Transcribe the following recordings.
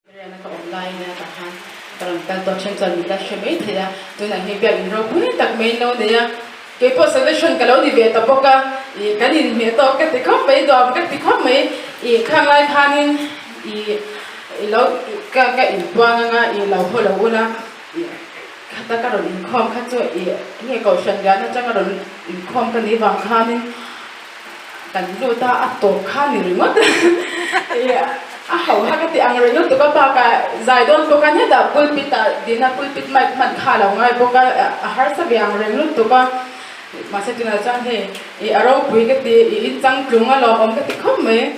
online na tahan parang tanto chen nila siya may thila tu na hibiya ro pui tak main no dia ke po solution kalau di beta poka I kanin me to ka ti khom mai do ka ti khom mai I khang lai phanin I lo ka in tuang nga I lo ho lo una kata ka ron in khom kha cho I nge ko shan ga na chang ron in khom ka ni wang khanin kan lu ta ato khanin ringot hầu hai cái tiang rồi nhớ tụi các bà giải đón tụi cái nhất là pulpit đi na pulpit mai mặt khá là ngay tụi cái har sa biang rồi lúc tụi cái mà sẽ tụi nó chăng thế ở đâu quý cái tí trăng trúng á lo ông cái tí không mấy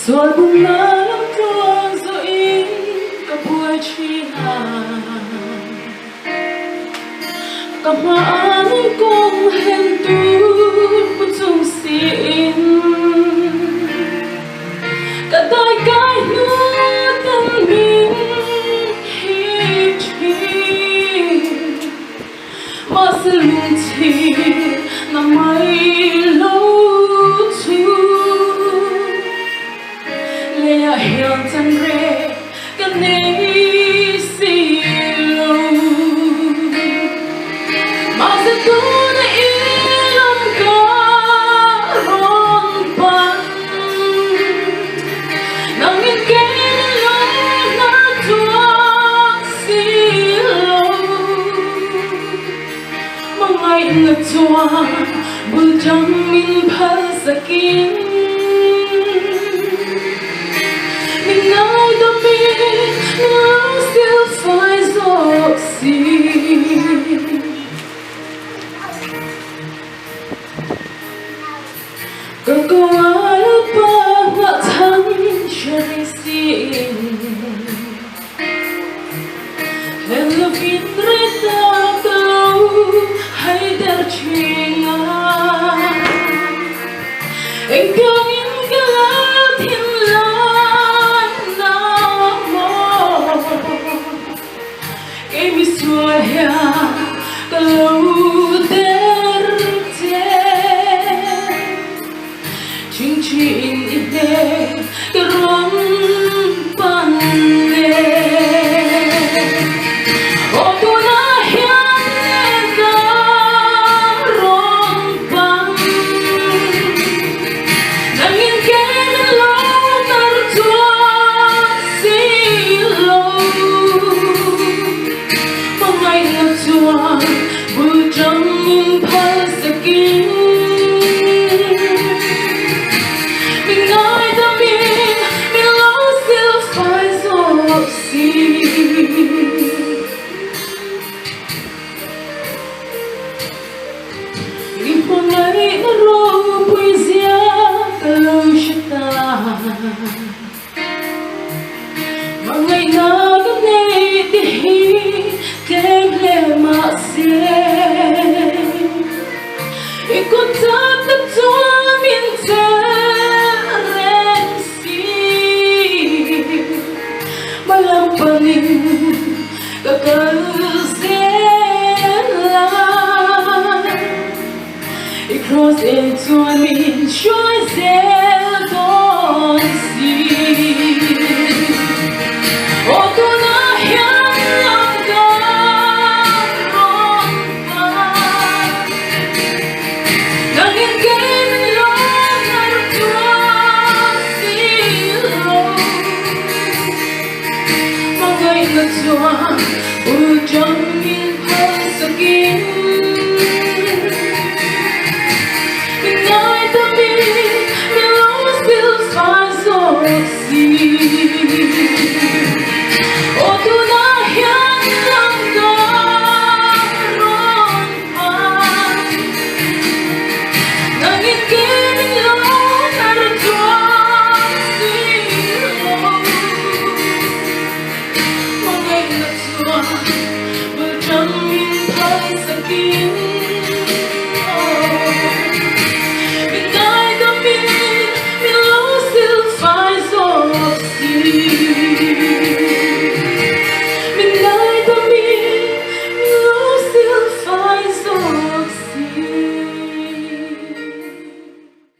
rồi buồn lắm tuôn rồi cả buổi chiều cả mà anh cũng hẹn tu một chung xin cả đôi cái nữa tâm mình hi chi mà sự lung chi nằm mãi lâu hiền chân rê cái này xì lâu mà sẽ tu này lòng cả rộn bắn nắng nghiêng kẽ lòng nắng chuông xì lâu mà ngày ngược chuông bùi trong mình phơi sakin Não still faz oxi Còn có ai bao ngã thắng trời xin Nên là phiền rết ta câu hay đer chuyện anh không yên cái lá thiên Suaya kalau terjadi cincin ini kerompan oh tunah yang kerompan nangin kena terjual silau chuông bùi trong mình phơi sakin mình nói ta mình lâu still phải rồi gì những phong ấy nó rô bùi giá kalau ta mà ngày nào cái này thì Temple masih ikut tak tua minta rensi malam paling kekal zela ikros itu min shoy zel donsi oh tunah yang chuông bùi trong mình phơi sakin mình nói ta mình lâu still phải rồi gì oh tunah yang rộn bắn nangin kini lo terjual silau Hãy subscribe cho kênh Ghiền Mì Gõ để không bỏ lỡ